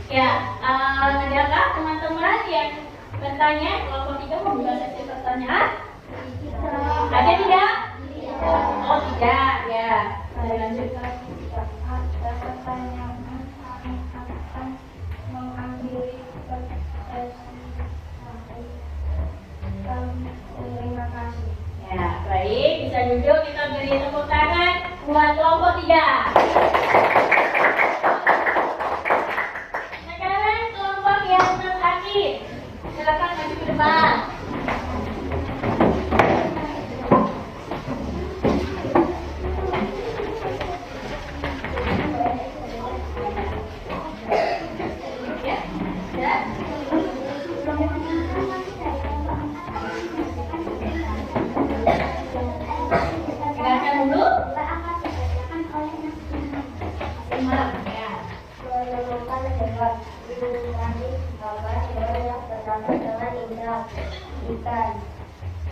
Ya, adakah teman-teman yang bertanya kelompok 3 membuka sesi pertanyaan? Ada tidak? Oh tidak, ya. Saya lanjut. Ada pertanyaan kami akan mengambil terima kasih. Ya, baik. Bisa duduk, kita beri tepuk tangan buat kelompok 3. Sekarang kelompok yang terakhir. Silakan maju ke depan. Ya, ya. Dengarkan dulu. Simak, ya.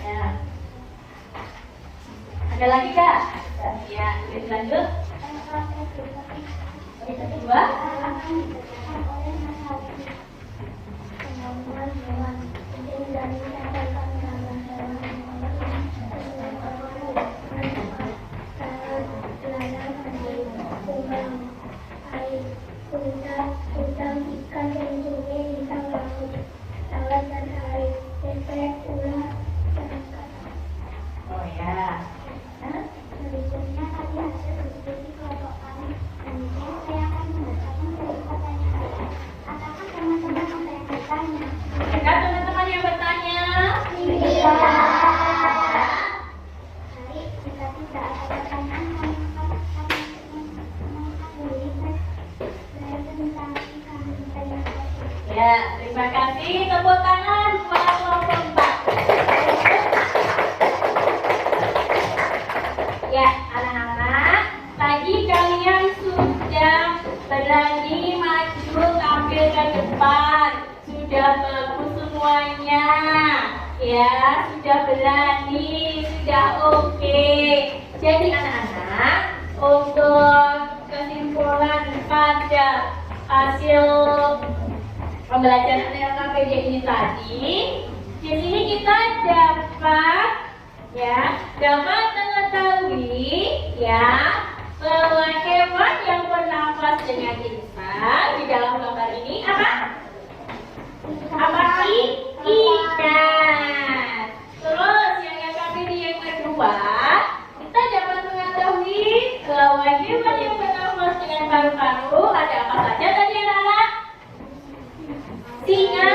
Ya. Ada lagi kak? Ya, kita lanjut. Yang kedua. Udang, ikan, dan sungai, bintang, laut, laut dan air, bebek, ular, dan ikan. Oh ya. Berikutnya tadi hasil diskusi kelompok kami. Kemudian saya akan membacakan dari pertanyaan. Apakah teman-teman ada yang bertanya? Adakah teman-teman yang bertanya? Iya. Baik, jika tidak ada pertanyaan, kami akan mengakhiri presentasi kami. Terima kasih. Ya, terima kasih. Tepuk tangan buat kelompok 4. Ya, anak-anak, tadi kalian sudah berani maju tampil ke depan. Sudah bagus semuanya. Ya, sudah berani, sudah oke. Jadi anak-anak, untuk kesimpulan pada hasil pembelajaran LKPD ini tadi, di sini kita dapat mengetahui bahwa hewan yang bernafas dengan insang di dalam gambar ini apa? Apa sih? Ikan. Terus yang LKPD yang kedua, kita dapat mengetahui bahwa hewan yang bernafas dengan paru-paru ada apa saja tadi anak-anak? Singa,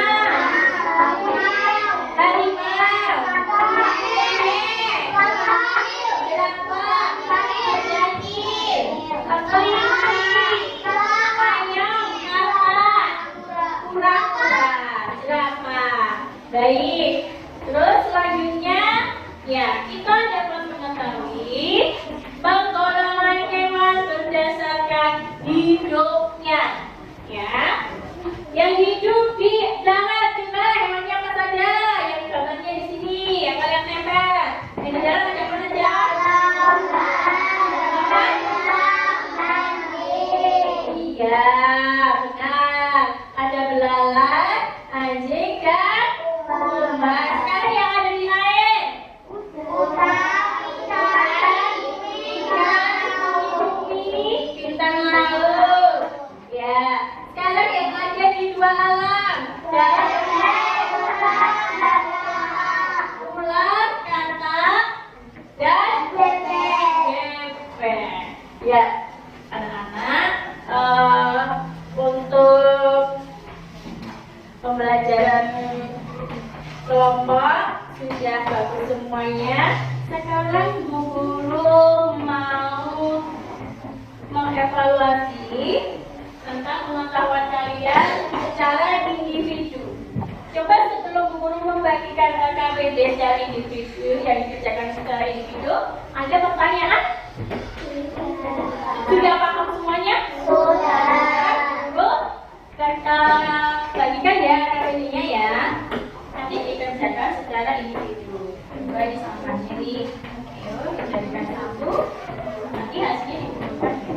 harimau, jerapah, anjing, kelinci, ayam, lalat, kura-kura, jerapah. Baik. Terus selanjutnya, kita dapat mengetahui penggolongan hewan berdasarkan hidupnya. Yang hidup di darat jumlah hewannya apa saja? Yang gambarnya di sini, yang kalian tempel. Yang di darat ada apa saja? Iya, benar. Ada belalang, anjing, dan kumbang. Sekarang yang ada di air. Bintang laut. Ya, sekarang yang ada di dua alam. Ya, anak-anak, untuk pembelajaran kelompok sudah bagus semuanya. Sekarang Bu Guru mau mengevaluasi tentang pengetahuan kalian secara individu. Coba sebelum Bu Guru membagikan KBD secara individu yang dikerjakan secara individu, ada pertanyaan? Sudah paham semuanya? Sudah. Bu, kita bagikan ya KBD-nya ya. Nanti dikerjakan secara individu. Coba disamakan diri. Ayo, dijadikan satu. Nanti hasilnya dikumpulkan ya.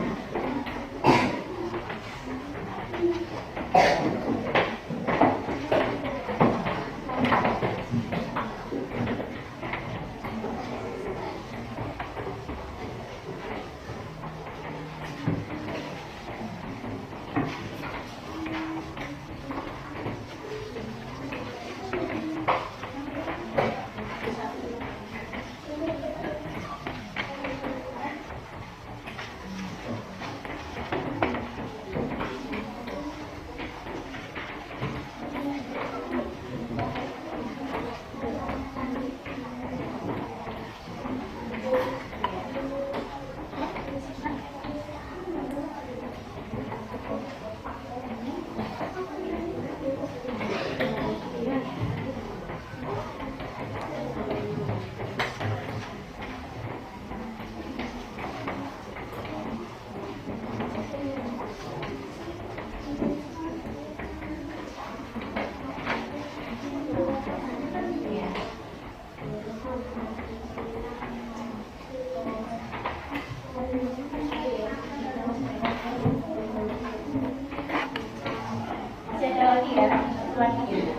Masih ada lagi ya? Satu lagi ya?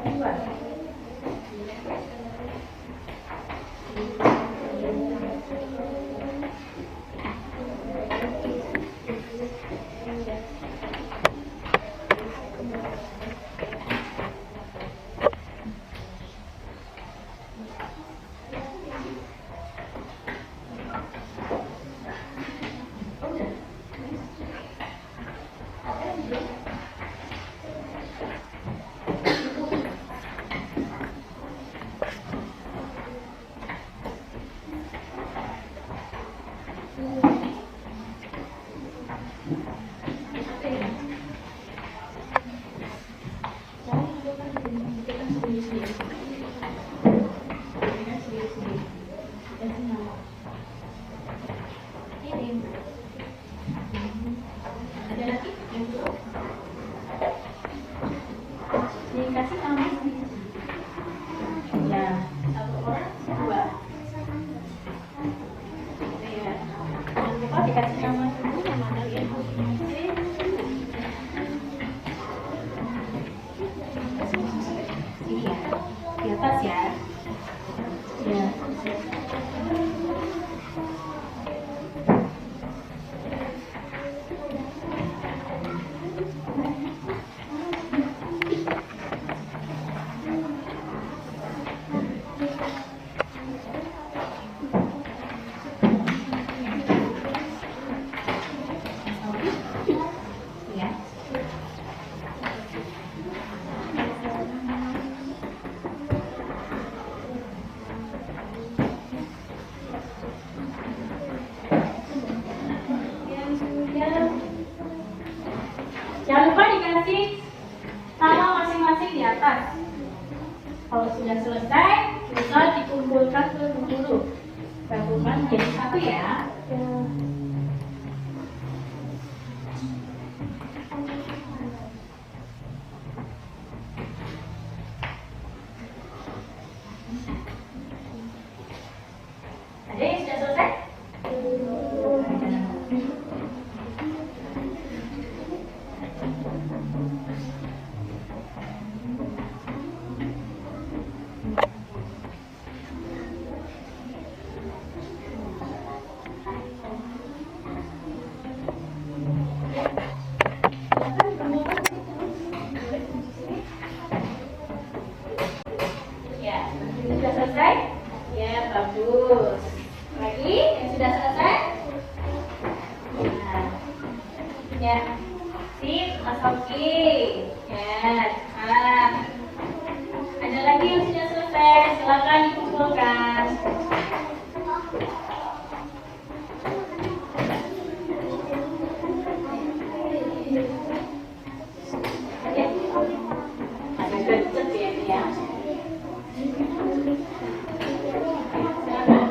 Dua. Ada lagi? Dikasih nama. Ya, satu orang dua. Ya, jangan lupa dikasih nama dulu, nama kalian masing-masing. Sini ya, di atas ya. Ya. Ya. Yang sudah, jangan lupa dikasih nama masing-masing di atas. Kalau sudah selesai, bisa dikumpulkan ke guru. Gabungkan jadi satu ya. Ada yang sudah selesai? Ya, sudah selesai? Ya, bagus. Lagi, yang sudah selesai? lagi. Ya, ada lagi yang sudah selesai, silakan dikumpulkan. Ya, agak gercep ya ini ya. Silakan.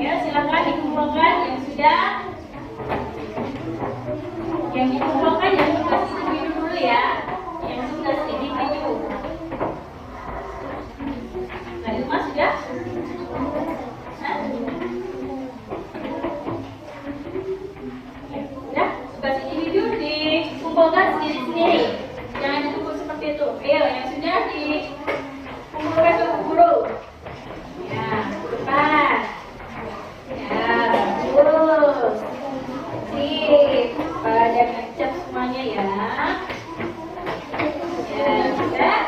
Ya, silakan dikumpulkan yang sudah. Yang dikumpulkan yang tugas individu dulu ya. Yang tugas individu. Nah, itu mas sudah? Hah? Ya, sudah. Tugas individu dikumpulkan sendiri-sendiri. Jangan ditumpuk seperti itu. Ayo, yang sudah dikumpulkan ke guru. Ya, depan. Ya, bagus. Sip. Pada ngecap semuanya ya. Ya, sudah.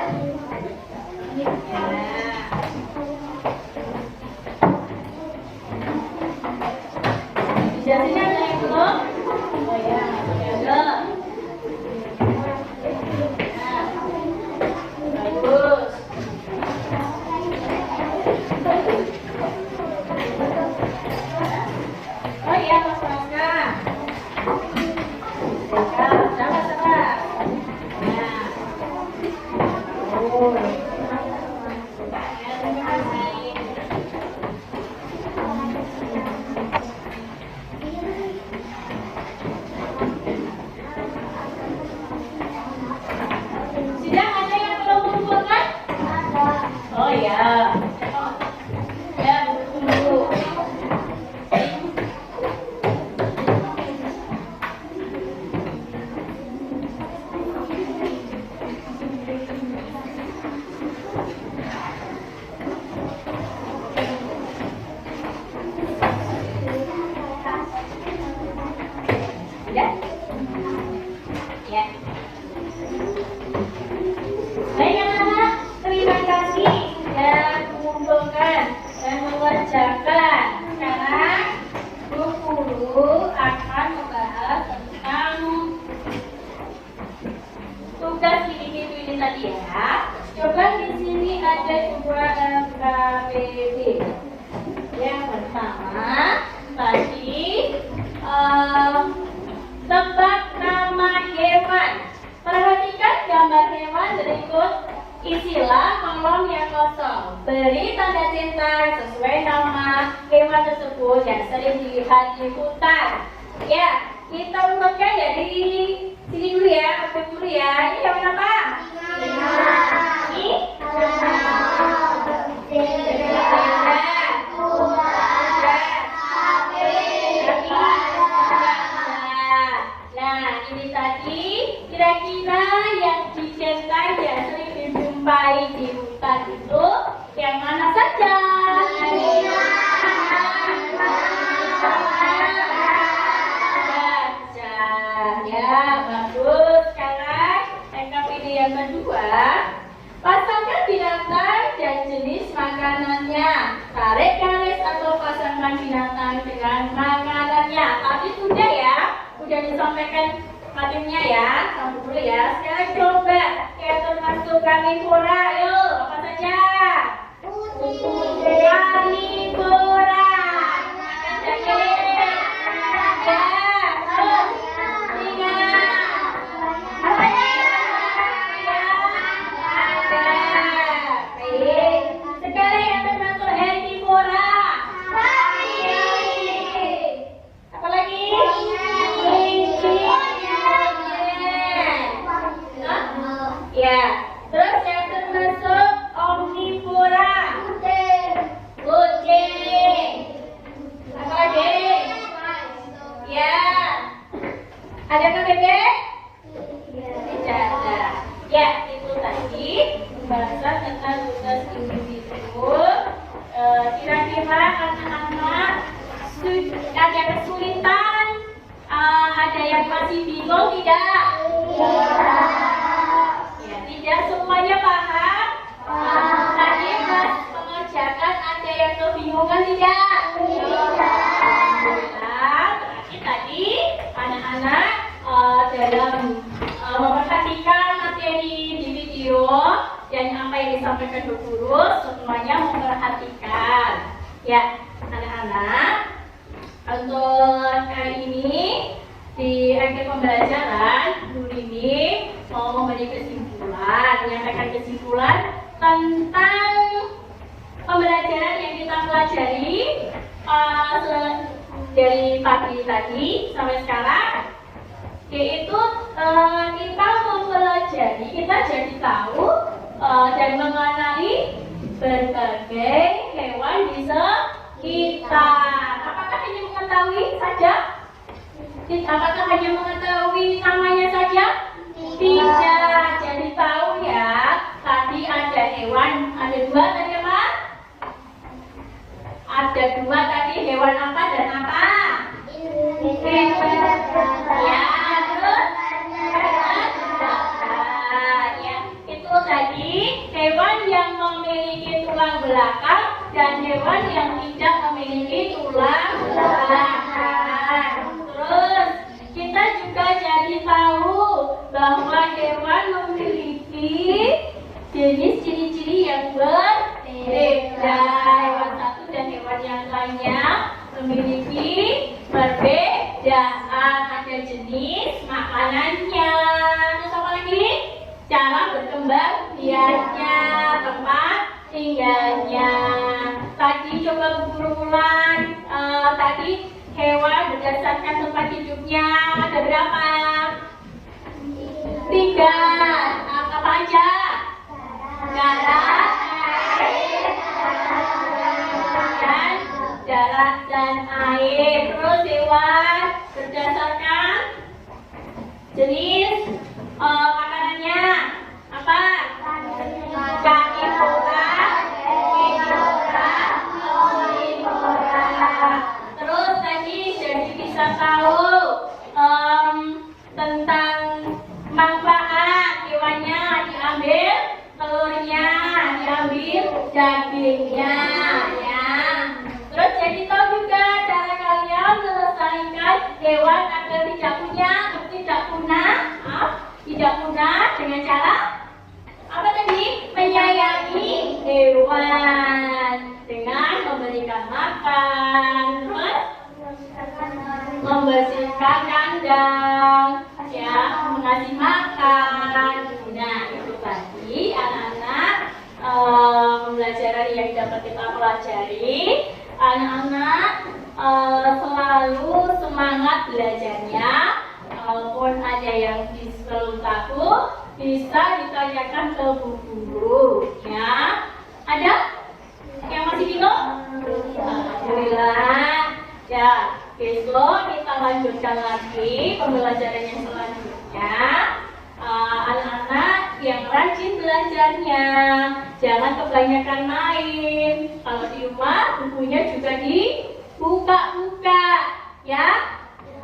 Ya. Dijelasin ada yang belum? Oh ya, ada. Nah, bagus. Oh iya, Mas Rangga. Rangga, sabar. Nah. Oh. Ya, terima kasih. Sudah ada yang belum mengumpulkan? Oh ya. Ya, tunggu. Sudah? Ya. Baik anak-anak, terima kasih sudah mengumpulkan dan mengerjakan. Sekarang guru akan membahas tentang tugas individu ini tadi ya. Coba di sini ada 2 LKPD. Yang pertama tadi tebak nama hewan. Perhatikan gambar hewan berikut. Isilah kolom yang kosong. Beri tanda centang sesuai nama hewan tersebut yang sering dilihat di hutan. Ya, kita urutkan dari sini dulu ya, sampai dulu ya. Ini hewan apa? Ini? Nah, ini tadi kira-kira yang dicentang yang sering dijumpai di hutan itu yang mana saja? Gajah. Ya, bagus. Sekarang LKPD yang kedua, pasangkan binatang dan jenis makanannya. Tarik garis atau pasangkan binatang dengan makanannya. Tadi sudah ya, sudah disampaikan materinya ya. Sampai dulu ya. Sekarang coba kayak termasuk karnivora. Ayo, apa saja? Karnivora. Makan daging. Ya, terus singa. Apa ya? Ada. Baik. Sekarang yang termasuk herbivora. Apa lagi? Ya, terus yang termasuk omnivora. Kucing. Apa lagi? Ya. Ada KBB? Tidak ada. Ya, itu tadi pembahasan tentang tugas individu. Kira-kira anak-anak ada kesulitan, ada yang masih bingung tidak? Ya, tidak semuanya paham. sampaikan ke guru, semuanya memperhatikan. Ya, anak-anak, untuk kali ini di akhir pembelajaran, guru ini mau memberi kesimpulan, menyampaikan kesimpulan tentang pembelajaran yang kita pelajari dari pagi tadi sampai sekarang, yaitu kita mempelajari, kita jadi tahu dan mengenali berbagai hewan di sekitar. Apakah hanya mengetahui saja? Apakah hanya mengetahui namanya saja? Tidak. Jadi tahu ya. Tadi ada hewan, ada dua tadi apa? Ada dua tadi, hewan apa dan apa? Ya, terus ya, itu tadi hewan yang memiliki tulang belakang dan hewan yang tidak memiliki tulang belakang. Terus kita juga jadi tahu bahwa hewan memiliki jenis ciri-ciri yang berbeda. Hewan satu dan hewan yang lainnya memiliki perbedaan. Ada jenis makanannya, terus apa lagi? Cara berkembang biaknya, tempat tinggalnya. Tadi coba guru ulang. Tadi hewan berdasarkan tempat hidupnya ada berapa? 3. Apa aja? Darat dan air. Terus hewan berdasarkan jenis makanannya apa? Karnivora, omnivora. Terus tadi jadi bisa tahu tentang manfaat hewannya, diambil telurnya, diambil dagingnya, ya. Terus jadi tahu juga cara kalian melestarikan hewan agar tidak punah dengan cara apa tadi? Menyayangi hewan dengan memberikan makan, terus membersihkan kandang, ya, mengasih makan. Nah, itu tadi anak-anak pembelajaran yang dapat kita pelajari. Anak-anak selalu semangat belajarnya. Kalaupun ada yang belum tahu, bisa ditanyakan ke bu guru, ya. Ada yang masih bingung? Alhamdulillah. Ya, besok kita lanjutkan lagi pembelajaran yang selanjutnya. Anak-anak yang rajin belajarnya, jangan kebanyakan main. Kalau di rumah bukunya juga dibuka-buka, ya.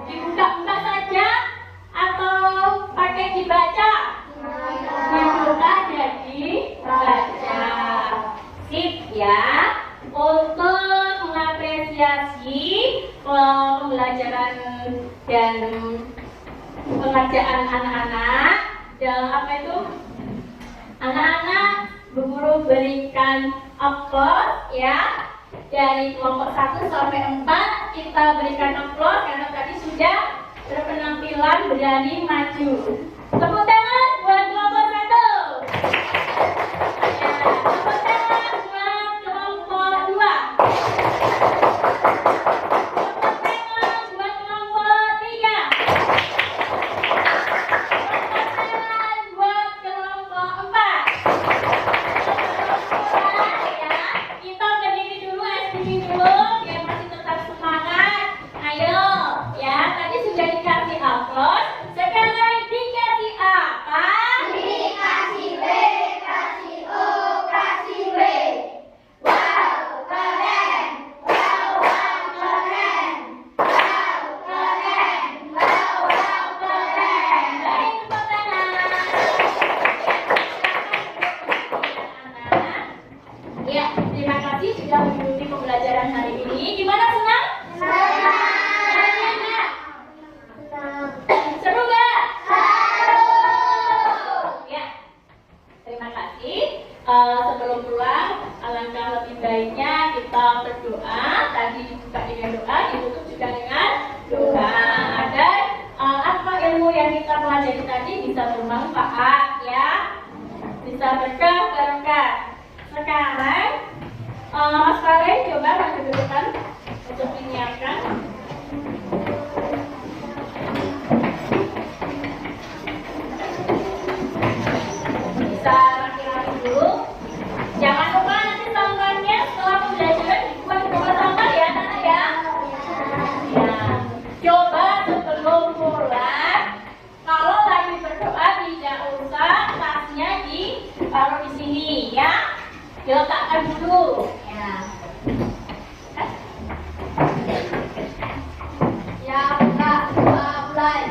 Dibuka-buka saja atau pakai dibaca? Dibuka jadi baca. Sip ya. Untuk mengapresiasi pembelajaran dan pengerjaan anak-anak, dalam apa itu? Anak-anak, Bu Guru berikan applause ya. Dari kelompok 1 sampai 4 kita berikan applause karena tadi sudah berpenampilan berani maju. Tepuk tangan buat kelompok 1. Ya, tepuk tangan buat kelompok 2. Tepuk tangan buat kelompok 3. Tepuk tangan buat kelompok 4. Ya, kita berdiri dulu, SPP dulu, biar masih tetap semangat. Ayo, ya, tadi sudah dikasih applause, sekarang dikasih A. bisa bermanfaat ya, bisa berkah barokah. Sekarang Mas Fare coba maju ke depan untuk menyiapkan. Bisa rapi-rapi dulu. Jangan lupa nanti sampahnya setelah pembelajaran dibuang ke tempat sampah ya, anak-anak ya. Ya, coba sebelum pulang, kalau lagi berdoa tidak usah tasnya ditaruh di sini ya, diletakkan dulu. Ya. Ya, Kak, mulai.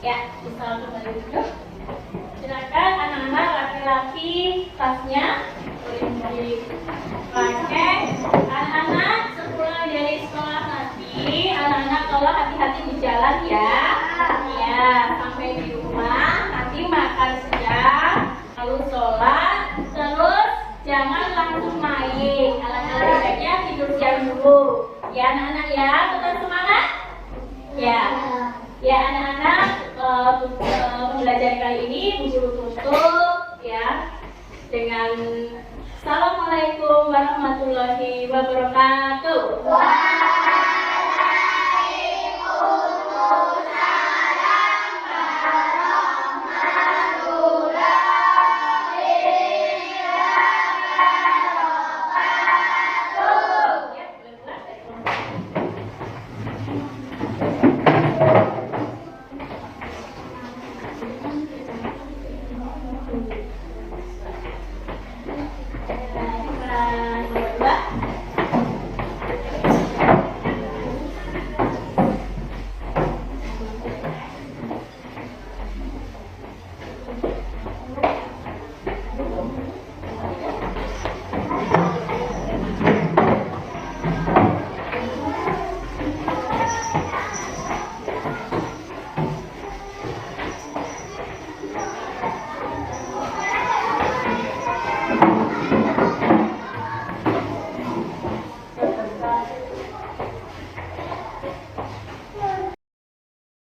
Ya, bisa kembali duduk. Silakan anak-anak laki-laki tasnya boleh dipakai. Anak-anak sepulang dari sekolah nanti, anak-anak tolong hati-hati di jalan ya. Ya, sampai di rumah nanti makan siang, lalu sholat, terus jangan langsung main. Alangkah baiknya tidur siang dulu. Ya anak-anak ya, tetap semangat. Ya. Ya anak-anak, pembelajaran kali ini Bu Guru tutup ya dengan Assalamualaikum warahmatullahi wabarakatuh. Nomor 2.